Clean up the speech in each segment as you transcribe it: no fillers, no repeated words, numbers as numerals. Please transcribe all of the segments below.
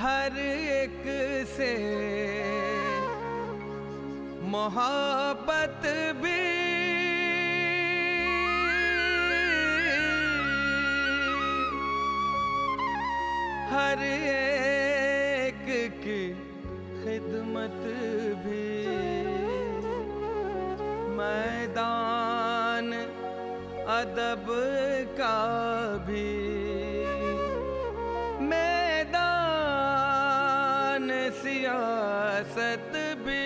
हर एक से मोहब्बत भी हर एक की खिदमत भी मैदान अदब का भी मैदान सियासत भी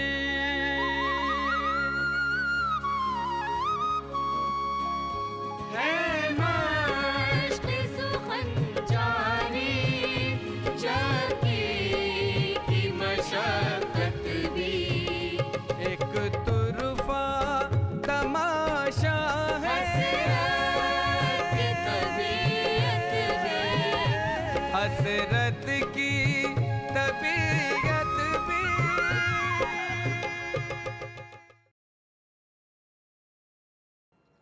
हसरत की तबीयत भी।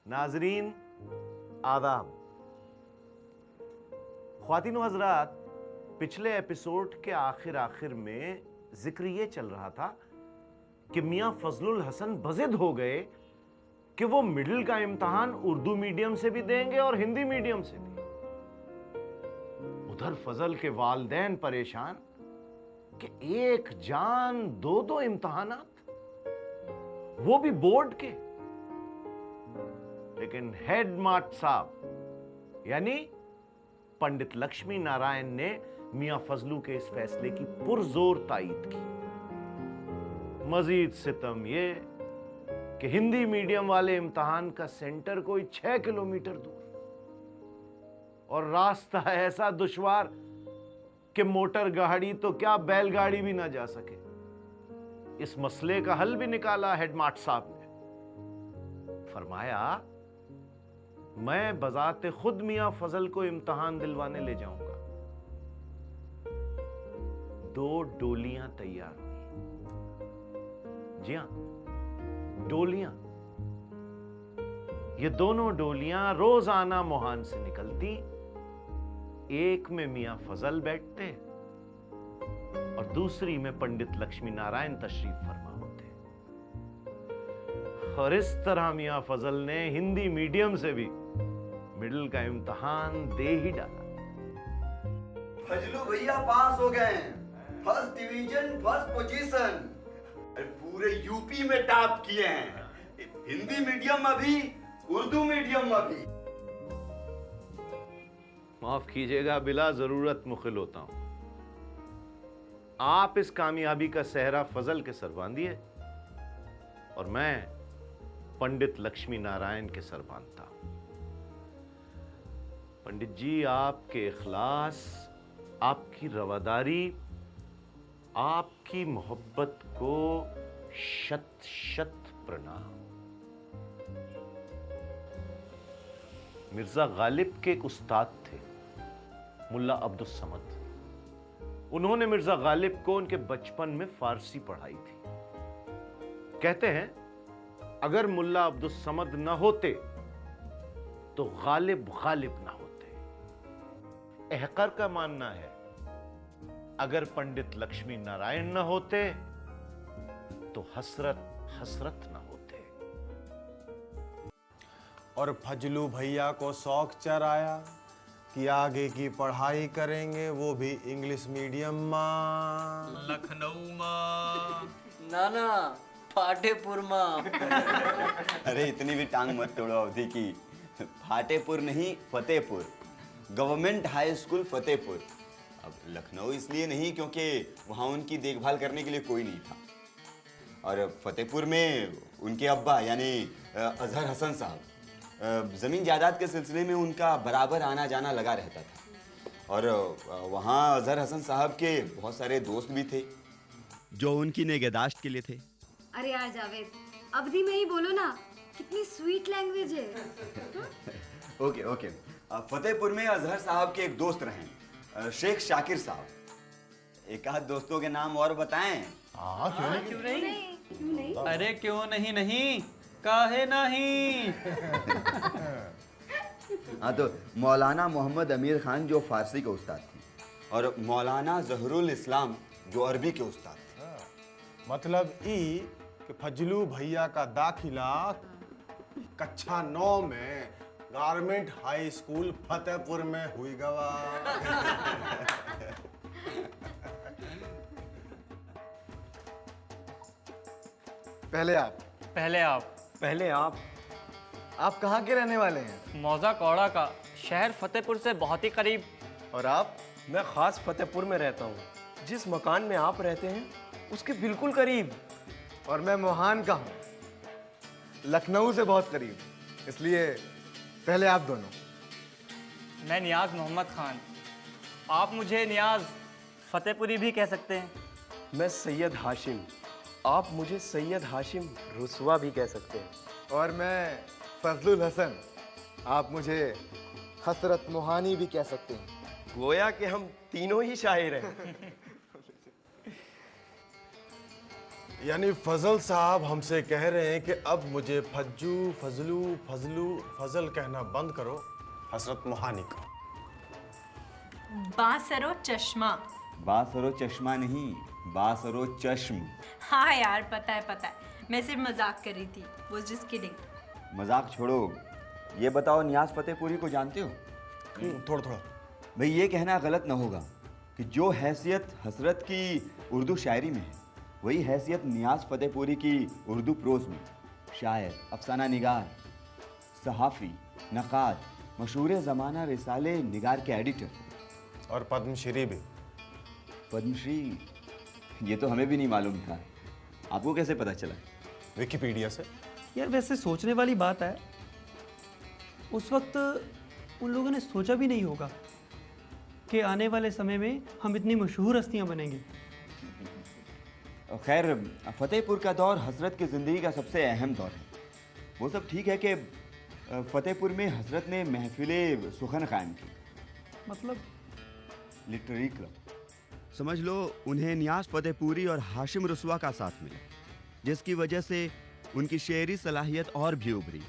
नाजरीन आदाब। ख्वातीन व हज़रात, पिछले एपिसोड के आखिर में जिक्र ये चल रहा था कि मियां फजलुल हसन बज़िद हो गए कि वो मिडिल का इम्तिहान उर्दू मीडियम से भी देंगे और हिंदी मीडियम से भी। उधर फजल के वालिदैन परेशान कि एक जान दो दो इम्तिहानात, वो भी बोर्ड के। लेकिन हेड मास्टर साहब यानी पंडित लक्ष्मी नारायण ने मियां फजलू के इस फैसले की पुरजोर तायीद की। मजीद सितम ये कि हिंदी मीडियम वाले इम्तिहान का सेंटर कोई 6 किलोमीटर दूर और रास्ता ऐसा दुश्वार कि मोटर गाड़ी तो क्या बैलगाड़ी भी ना जा सके। इस मसले का हल भी निकाला हेडमास्टर साहब ने। फरमाया, मैं बजाते खुद मियां फजल को इम्तिहान दिलवाने ले जाऊंगा। 2 डोलियां तैयार हुई। जी हां, डोलियां। ये दोनों डोलियां रोजाना मोहान से निकलती। एक में मियां फजल बैठते और दूसरी में पंडित लक्ष्मी नारायण तशरीफ फरमा होते। और इस तरह मियां फजल ने हिंदी मीडियम से भी मिडिल का इम्तिहान दे ही डाला। फजलू भैया पास हो गए हैं। First division, first position. पूरे यूपी में टॉप किए हैं। हिंदी मीडियम में भी, उर्दू मीडियम में भी। माफ कीजिएगा, बिला जरूरत मुखिल होता हूं। आप इस कामयाबी का सेहरा फजल के सर बांधिए और मैं पंडित लक्ष्मी नारायण के सर बांधता हूं। पंडित जी, आपके इखलास, आपकी रवादारी, आपकी मोहब्बत को शत शत प्रणाम। मिर्जा गालिब के एक उस्ताद थे, मुल्ला अब्दुल समद। उन्होंने मिर्जा गालिब को उनके बचपन में फारसी पढ़ाई थी। कहते हैं, अगर मुल्ला अब्दुल समद न होते तो गालिब गालिब ना होते। अहकर का मानना है, अगर पंडित लक्ष्मी नारायण न होते तो हसरत हसरत ना होते। और फजलू भैया को शौक चढ़ाया कि आगे की पढ़ाई करेंगे, वो भी इंग्लिश मीडियम में, लखनऊ में, ना फाटेपुर में। अरे इतनी भी टांग मत तोड़ो अवधि की। फाटेपुर नहीं, Fatehpur, government high school Fatehpur. अब लखनऊ इसलिए नहीं क्योंकि वहाँ उनकी देखभाल करने के लिए कोई नहीं था। और फतेहपुर में उनके अब्बा यानी अजहर हसन साहब, ज़मीन जायदाद के सिलसिले में उनका बराबर आना जाना लगा रहता था। और वहाँ अजहर हसन साहब के बहुत सारे दोस्त भी थे जो उनकी निगहदाश्त के लिए थे। अरे यार जावेद, अवधि में ही बोलो ना, कितनी स्वीट लैंग्वेज है। ओके। फतेहपुर में अजहर साहब के एक दोस्त रहे, शेख शाकिर साहब। एक आध दोस्तों के नाम और बताएं? क्यों नहीं? अरे क्यों नहीं, काहे नहीं। हाँ, तो मौलाना मोहम्मद अमीर खान जो फारसी के उस्ताद थे, और मौलाना जहरुल इस्लाम जो अरबी के उस्ताद थे। मतलब ई कि फजलू भैया का दाखिला कक्षा 9 में गारमेंट हाई स्कूल फतेहपुर में हुई गवा। पहले आप पहले आप आप कहाँ के रहने वाले हैं? मौजा कौड़ा का, शहर फतेहपुर से बहुत ही करीब। और आप? मैं खास फतेहपुर में रहता हूँ। जिस मकान में आप रहते हैं उसके बिल्कुल करीब। और मैं मोहान का हूँ, लखनऊ से बहुत करीब। इसलिए पहले आप दोनों। मैं नियाज मोहम्मद खान, आप मुझे नियाज फतेहपुरी भी कह सकते हैं। मैं सैयद हाशिम, आप मुझे सैयद हाशिम रुसवा भी कह सकते हैं। और मैं फजलुल हसन, आप मुझे हसरत मोहानी भी कह सकते हैं। गोया कि हम तीनों ही शायर हैं। यानी फजल साहब हमसे कह रहे हैं कि अब मुझे फज्जू, फजलू, फजलू, फजल कहना बंद करो, हसरत मोहानी का। बासरो चश्मा। बासरो चश्मा नहीं, बासरो चश्म। हाँ यार, पता है, मैं सिर्फ मजाक कर रही थी। was just kidding। मजाक छोड़ो, ये बताओ नियाज फतेहपुरी को जानते हो? थोड़ा थोड़ा। भाई ये कहना गलत ना होगा कि जो हैसियत हसरत की उर्दू शायरी में है, वही हैसियत नियाज फतेहपुरी की उर्दू प्रोज में। शायर, अफसाना निगार, सहाफ़ी, नक़ाद, मशहूर ज़माना रिसाले निगार के एडिटर और पद्मश्री भी। पद्मश्री? ये तो हमें भी नहीं मालूम था। आपको कैसे पता चला? विकिपीडिया से। यार वैसे सोचने वाली बात है, उस वक्त उन लोगों ने सोचा भी नहीं होगा कि आने वाले समय में हम इतनी मशहूर हस्तियां बनेंगे। खैर, फतेहपुर का दौर हजरत की ज़िंदगी का सबसे अहम दौर है। वो सब ठीक है कि फतेहपुर में हजरत ने महफिल सुखन कायम की, मतलब लिटरेरी क्लब समझ लो। उन्हें नियाज फतेहपुरी और हाशिम रुसवा का साथ मिला, जिसकी वजह से उनकी शेरी सलाहियत और भी उभरी।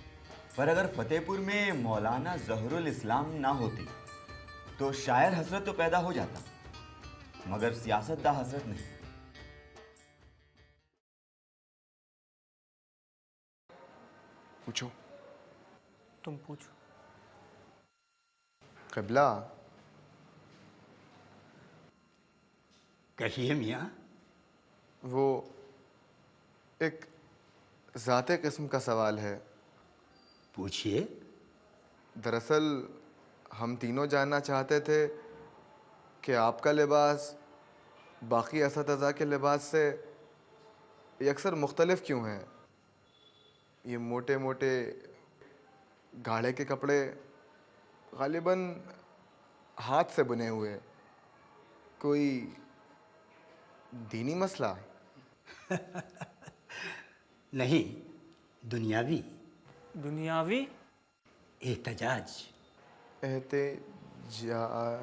पर अगर फतेहपुर में मौलाना जहरुल इस्लाम ना होती तो शायर हजरत तो पैदा हो जाता, मगर सियासतदा हजरत नहीं। पूछो। तुम पूछो। क़िबला, कहिए मियाँ। वो एक ज़ाते किस्म का सवाल है। पूछिए। दरअसल हम तीनों जानना चाहते थे कि आपका लिबास बाकी असतज़ा के लिबास से ये अक्सर मुख्तलिफ क्यों है। ये मोटे मोटे गाढ़े के कपड़े गालिबन हाथ से बुने हुए, कोई दीनी मसला? नहीं, दुनियावी। दुनियावी? एहतजाज। एहतजाज।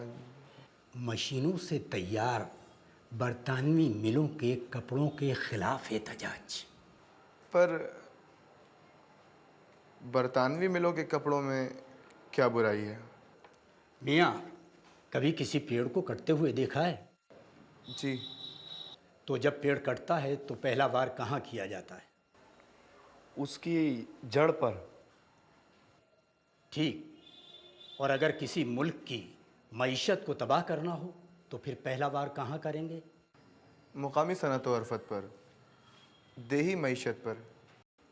मशीनों से तैयार बरतानवी मिलों के कपड़ों के खिलाफ एहतजाज। पर बरतानवी मिलों के कपड़ों में क्या बुराई है? मियाँ, कभी किसी पेड़ को कटते हुए देखा है? जी। तो जब पेड़ कटता है तो पहला वार कहाँ किया जाता है? उसकी जड़ पर। ठीक। और अगर किसी मुल्क की मईशत को तबाह करना हो तो फिर पहला वार कहाँ करेंगे? मुकामी सनत व हरफत पर, देही मईशत पर।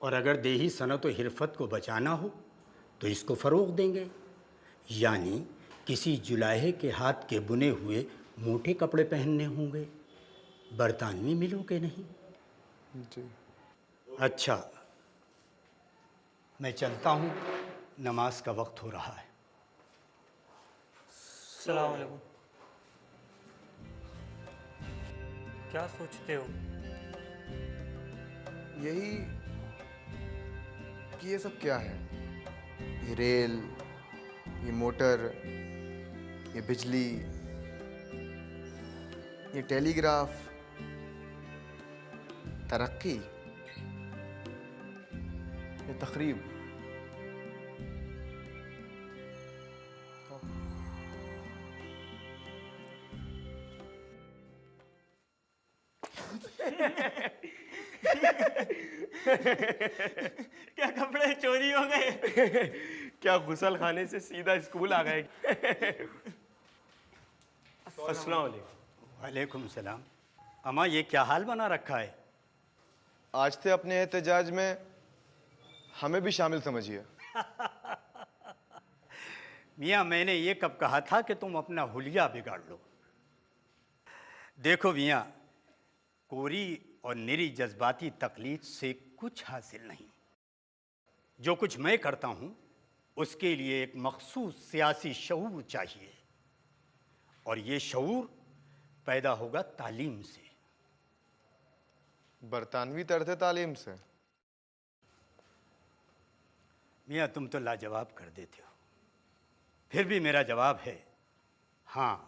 और अगर देही सनत व हिरफत को बचाना हो तो इसको फ़रोग़ देंगे, यानी किसी जुलाहे के हाथ के बुने हुए मोटे कपड़े पहनने होंगे, बरतानवी मिलों के नहीं। जी। अच्छा, मैं चलता हूँ, नमाज का वक्त हो रहा है। अस्सलाम वालेकुम। क्या सोचते हो? यही कि ये सब क्या है? ये रेल, ये मोटर, ये बिजली, ये टेलीग्राफ, तरक्की, ये तकरीब। क्या कपड़े चोरी हो गए? क्या गुसल खाने से सीधा स्कूल आ गए? अस्सलाम वालेकुम। वालेकुम सलाम। अम्मा ये क्या हाल बना रखा है? आज थे अपने एहतजाज में, हमें भी शामिल समझिए। मियाँ मैंने ये कब कहा था कि तुम अपना हुलिया बिगाड़ लो? देखो मियाँ, कोरी और निरी जज्बाती तकलीद से कुछ हासिल नहीं। जो कुछ मैं करता हूँ उसके लिए एक मखसूस सियासी शऊर चाहिए, और ये शऊर पैदा होगा तालीम से। बरतानवी तर्ज तालीम से? मियाँ तुम तो लाजवाब कर देते हो, फिर भी मेरा जवाब है हाँ।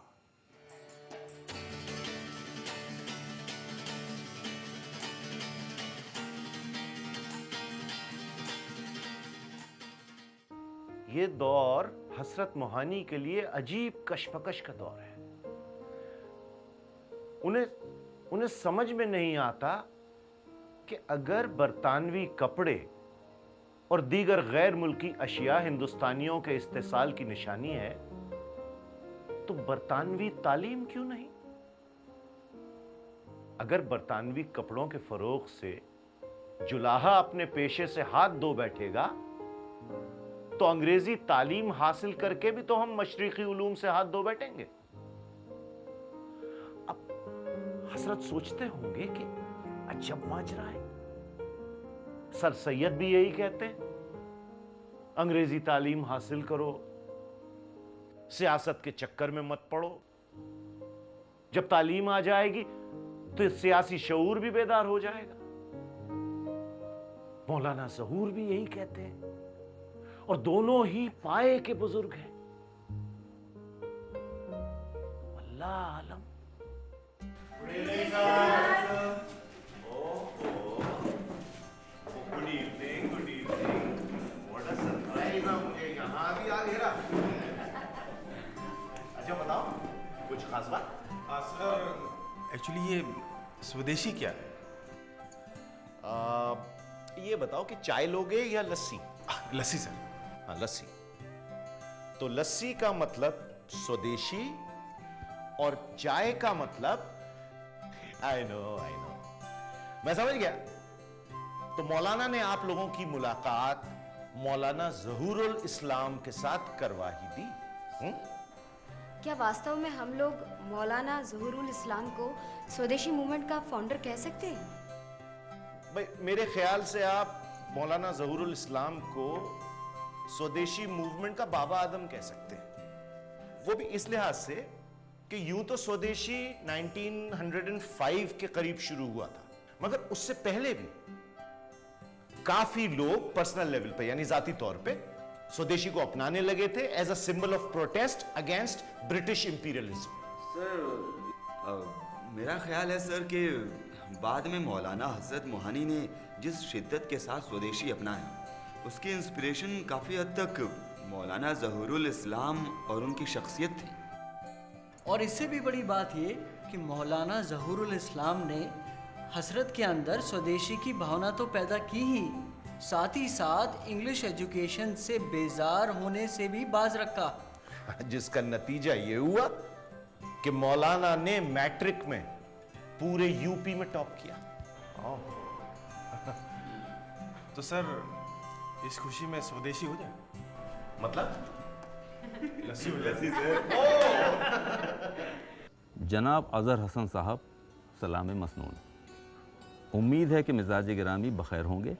ये दौर हसरत मोहानी के लिए अजीब कशमकश का दौर है। उन्हें समझ में नहीं आता कि अगर बरतानवी कपड़े और दीगर गैर मुल्की अशिया हिंदुस्तानियों के इस्तेसाल की निशानी है, तो बरतानवी तालीम क्यों नहीं? अगर बरतानवी कपड़ों के फरोग से जुलाहा अपने पेशे से हाथ धो बैठेगा, तो अंग्रेजी तालीम हासिल करके भी तो हम मशरिकी उलूम से हाथ धो बैठेंगे। अब हसरत सोचते होंगे कि अजब माजरा है। सर सैयद भी यही कहते हैं, अंग्रेजी तालीम हासिल करो, सियासत के चक्कर में मत पड़ो। जब तालीम आ जाएगी तो सियासी शऊर भी बेदार हो जाएगा। मौलाना ज़हूर भी यही कहते हैं, और दोनों ही पाए के बुजुर्ग हैं। अल्लाह आलम। Good evening, good evening. What a surprise, मुझे यहाँ भी आ घेरा। अच्छा बताओ, कुछ खास बात? सर एक्चुअली ये स्वदेशी क्या है? ये बताओ कि चाय लोगे या लस्सी? लस्सी सर। हाँ लस्सी। तो लस्सी का मतलब स्वदेशी और चाय का मतलब आई नो मैं समझ गया। तो मौलाना ने आप लोगों की मुलाकात मौलाना ज़हूरुल इस्लाम के साथ करवा ही दी। क्या वास्तव में हम लोग मौलाना ज़हूरुल इस्लाम को स्वदेशी मूवमेंट का फाउंडर कह सकते हैं? भाई मेरे ख्याल से आप मौलाना ज़हूरुल इस्लाम को स्वदेशी मूवमेंट का बाबा आदम कह सकते हैं। वो भी इस लिहाज से कि यूं तो स्वदेशी 1905 के करीब शुरू हुआ था, मगर उससे पहले भी काफी लोग पर्सनल लेवल पे यानी जाती तौर पे स्वदेशी को अपनाने लगे थे as a symbol of protest against British imperialism. Sir मेरा ख्याल है सर कि बाद में मौलाना हजरत मोहानी ने जिस शिद्दत के साथ स्वदेशी अपनाया, उसकी इंस्पिरेशन काफ़ी हद तक मौलाना ज़हूरुल इस्लाम और उनकी शख्सियत थी। और इससे भी बड़ी बात ये कि मौलाना ज़हूरुल इस्लाम ने हसरत के अंदर स्वदेशी की भावना तो पैदा की ही, साथ ही साथ इंग्लिश एजुकेशन से बेजार होने से भी बाज रखा, जिसका नतीजा ये हुआ कि मौलाना ने मैट्रिक में पूरे यूपी में टॉप किया। तो सर इस खुशी में स्वदेशी हो जाए? मतलब लस्सी हो जाए। जनाब अज़हर हसन साहब सलाम मसनून। उम्मीद है कि मिजाज गिरामी बखैर होंगे।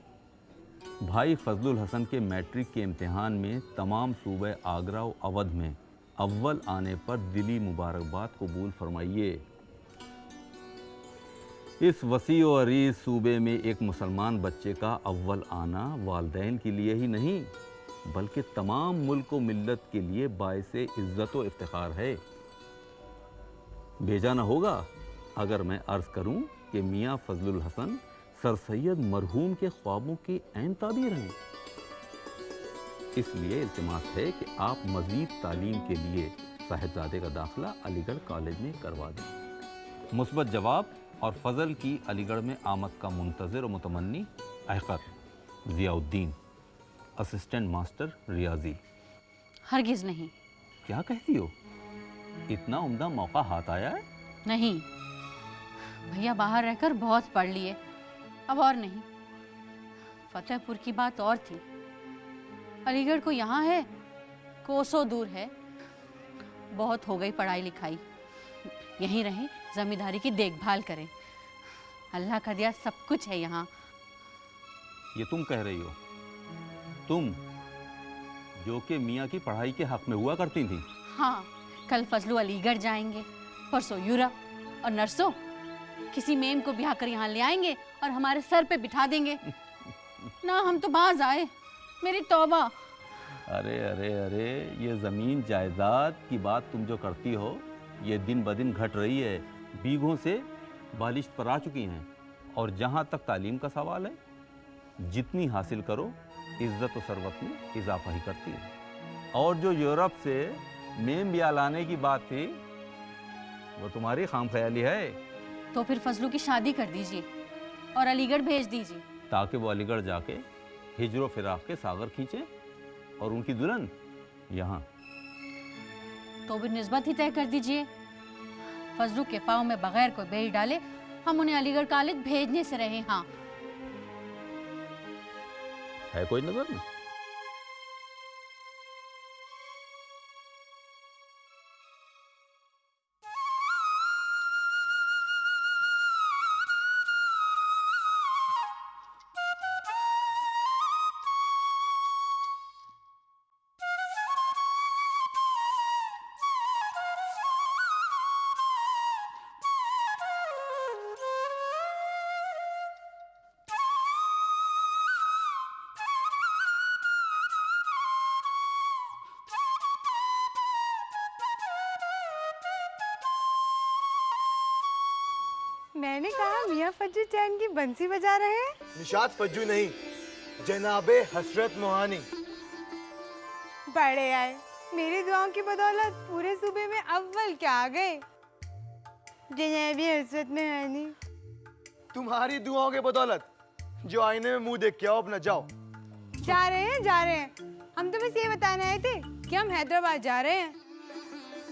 भाई फजलुल हसन के मैट्रिक के इम्तिहान में तमाम सूबे आगरा और अवध में अव्वल आने पर दिली मुबारकबाद कबूल फरमाइए। इस वसी और अरीज सूबे में एक मुसलमान बच्चे का अव्वल आना वालिदैन के लिए ही नहीं बल्कि तमाम मुल्क व मिल्लत के लिए बाइसे इज़्ज़त व इफ्तिखार है। भेजा न होगा अगर मैं अर्ज़ करूं कि मियाँ फजलुल हसन सर सैयद मरहूम के ख्वाबों की ऐन ताबीर हैं। इसलिए इल्तिमास है कि आप मज़ीद तालीम के लिए साहिबजादे का दाखिला अलीगढ़ कॉलेज में करवा दें। मुस्बत जवाब और फजल की अलीगढ़ में आमद का मुंतज़िर और मुतमन्नी अहकर, ज़ियाउद्दीन, असिस्टेंट मास्टर रियाजी। हरगिज़ नहीं। क्या कहती हो? इतना उम्दा मौका हाथ आया है? नहीं भैया, बाहर रहकर बहुत पढ़ लिए, अब और नहीं। फतेहपुर की बात और थी, अलीगढ़ को यहाँ है, कोसों दूर है। बहुत हो गई पढ़ाई लिखाई, यहीं रहें, जमींदारी की देखभाल करें। अल्लाह का दिया सब कुछ है यहाँ। ये तुम कह रही हो, तुम जो कि मियाँ की पढ़ाई के हक में हुआ करती थी? हाँ, कल फजलू अलीगढ़ जाएंगे, परसों यूरोप, और नरसों किसी मेम को ब्याह कर यहाँ ले आएंगे और हमारे सर पे बिठा देंगे। ना हम तो बाज आए, मेरी तौबा। अरे अरे अरे, ये ज़मीन जायदाद की बात तुम जो करती हो, ये दिन ब दिन घट रही है, बीघों से बालिश पर आ चुकी हैं। और जहाँ तक तालीम का सवाल है, जितनी हासिल करो इज़्ज़त और सरवत में इजाफा ही करती है। और जो यूरोप से मेम ब्याह लाने की बात थी, वो तुम्हारी खाम ख्याली है। तो फिर फजलू की शादी कर दीजिए और अलीगढ़ भेज दीजिए, ताकि वो अलीगढ़ जाके हिजरो फिराक के सागर खींचे और उनकी दुल्हन यहाँ। तो भी निस्बत ही तय कर दीजिए। फजलू के पाँव में बगैर कोई बेई डाले हम उन्हें अलीगढ़ कॉलेज भेजने से रहे। हाँ, है कोई नजर में? मैंने कहा मियाँ फज्जू चैन की बंसी बजा रहे हैं। निशात फज्जू नहीं, जनाबे हसरत मोहानी। बड़े आए, मेरी दुआओं की बदौलत पूरे सूबे में अव्वल क्या आ गए। जनाबे हसरत मोहानी। तुम्हारी दुआओं के बदौलत जो आईने में मुंह देख के आओ अपना, जाओ। जा रहे हैं। हम तो बस ये बताने आए थे कि हम हैदराबाद जा रहे हैं,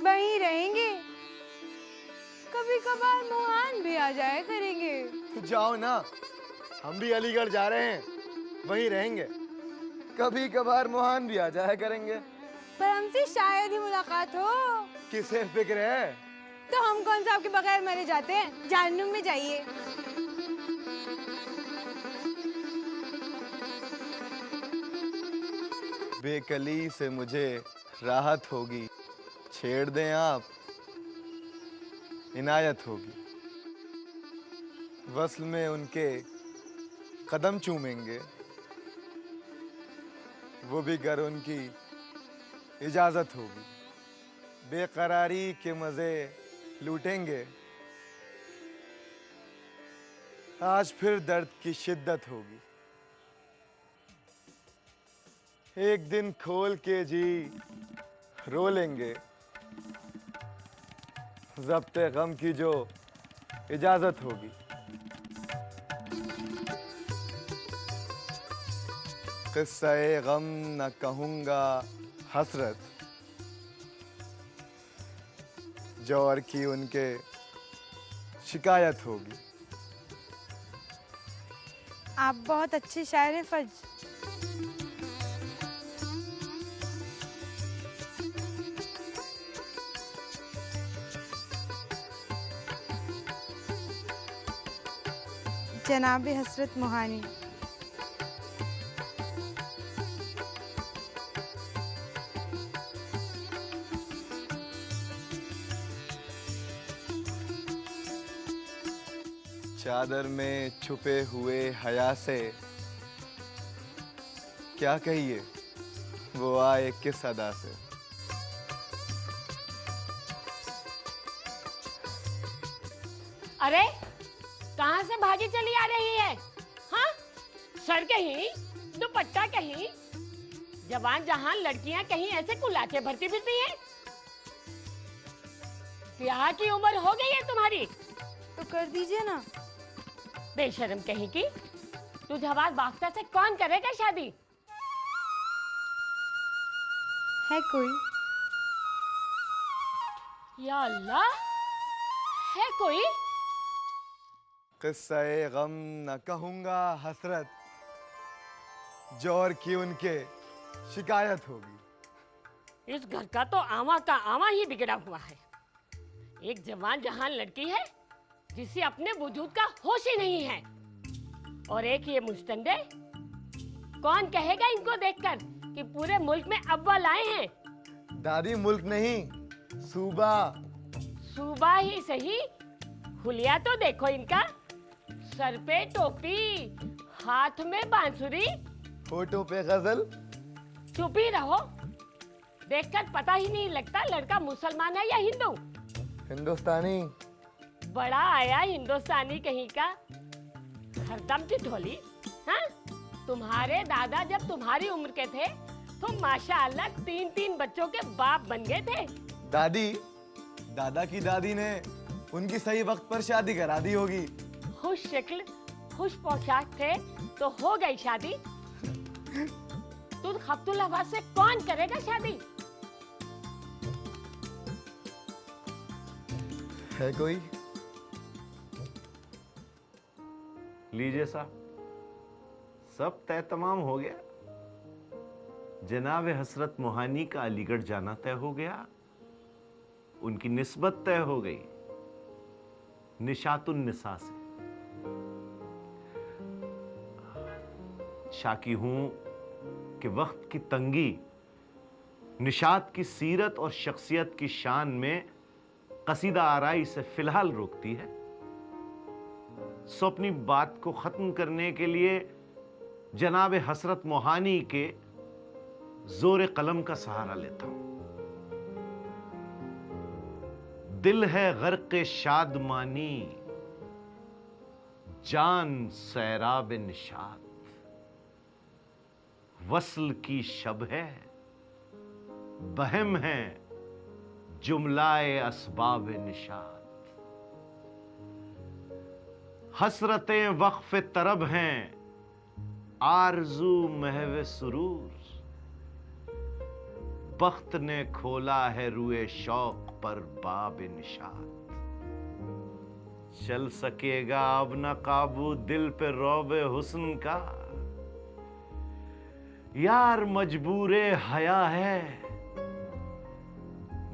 वहीं रहेंगे। कभी कभार मोहान भी आ जाया करेंगे। जाओ ना, हम भी अलीगढ़ जा रहे हैं, वहीं रहेंगे। कभी कभार मोहान भी आ जाया करेंगे। पर हमसे शायद ही मुलाकात हो। किसे फिक्र है? तो हम कौन सा आपके बगैर मरे जाते हैं? जहन्नुम में जाइए। बेकली से मुझे राहत होगी, छेड़ दें आप, इनायत होगी। वस्ल में उनके कदम चूमेंगे, वो भी गर उनकी इजाजत होगी। बेकरारी के मजे लूटेंगे, आज फिर दर्द की शिद्दत होगी। एक दिन खोल के जी रो लेंगे, ज़ब्ते गम की जो इजाजत होगी। किस्सा-ए गम न कहूँगा हसरत, जौहर की उनके शिकायत होगी। आप बहुत अच्छे शायर हैं फज। जनाबे हसरत मोहानी। चादर में छुपे हुए हया से क्या कहिए, वो आए किस अदा से। अरे कहाँ से भागी चली आ रही है? हाँ, सर कहीं, दुपट्टा कहीं, जवान जहां लड़कियां कहीं ऐसे कुलाचे भरती फिरती हैं। ब्याह की उम्र हो गई है तुम्हारी? तो कर दीजिए ना। बेशर्म कहीं की, तू जवाब बाख्ता से कौन करेगा शादी? है कोई? या अल्लाह, है कोई? किस्सा-ए गम न कहूंगा हसरत, जोर की उनके शिकायत होगी। इस घर का तो आवा का आवा ही बिगड़ा हुआ है। एक जवान जहान लड़की है जिसे अपने वजूद का होश ही नहीं है, और एक ये मुस्तंदे। कौन कहेगा इनको देखकर कि पूरे मुल्क में अव्वल आए हैं? दादी, मुल्क नहीं, सूबा। सूबा ही सही, हुलिया तो देखो इनका। सर पे टोपी, हाथ में बांसुरी, होठों पे गजल। चुप ही रहो, देखकर पता ही नहीं लगता लड़का मुसलमान है या हिंदू। हिंदुस्तानी। बड़ा आया हिंदुस्तानी कहीं का, हरदम की ढोली। हाँ, तुम्हारे दादा जब तुम्हारी उम्र के थे तो माशाअल्लाह 3-3 बच्चों के बाप बन गए थे। दादी, दादा की दादी ने उनकी सही वक्त पर शादी करा दी होगी। खुश शक्ल खुश पोशाक थे तो हो गई शादी। तू खब्तुल हवा से कौन करेगा शादी? है कोई? लीजिए साहब, सब तय तमाम हो गया। जनाब हसरत मोहानी का अलीगढ़ जाना तय हो गया, उनकी निस्बत तय हो गई निशातुन निसा से। शाकी हूं कि वक्त की तंगी निशात की सीरत और शख्सियत की शान में कसीदा आराई से फिलहाल रोकती है। सो अपनी बात को खत्म करने के लिए जनाब हसरत मोहानी के जोर कलम का सहारा लेता हूं। दिल है गर्क़ शादमानी, जान सैराब निशात, वस्ल की शब है, बहम है जुमलाए असबाब निशात। हसरतें वक्फ तरब हैं, आरजू महव सुरूर, बख्त ने खोला है रुए शौक पर बाब निशात। चल सकेगा अब न काबू दिल पे रौबे हुस्न का, यार मजबूरे हया है,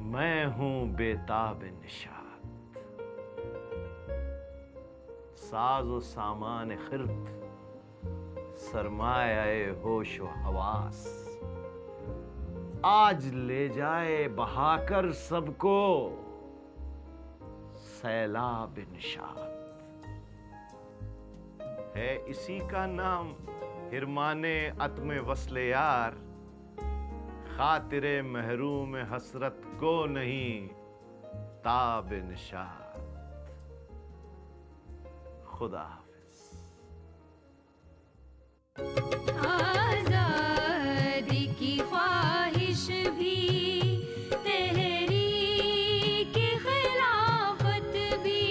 मैं हूं बेताब निशात। साज व सामान खिर्द, सरमाए होश व हवास, आज ले जाए बहाकर सबको सैलाब निशात। है इसी का नाम हिरमाने अत्म वस्ले यार, खातिरे महरूम हसरत को नहीं ताब निशात। खुदा आज़ादी की ख्वाहिश भी, तहरीक खिलाफत भी,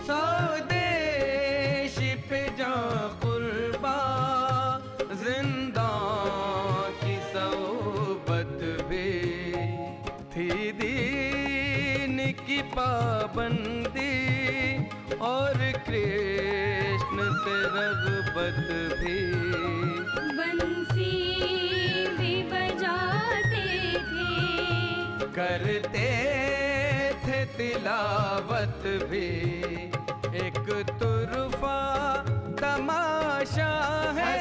स्वदेश पे जां कुर्बा, जिंदा की सोबत भी थी। दीन की पाबंदी और कृष्ण से रग़बत भी। बंसी भी बजाते थे, करते थे तिलावत भी। एक तुरफा तमाशा है,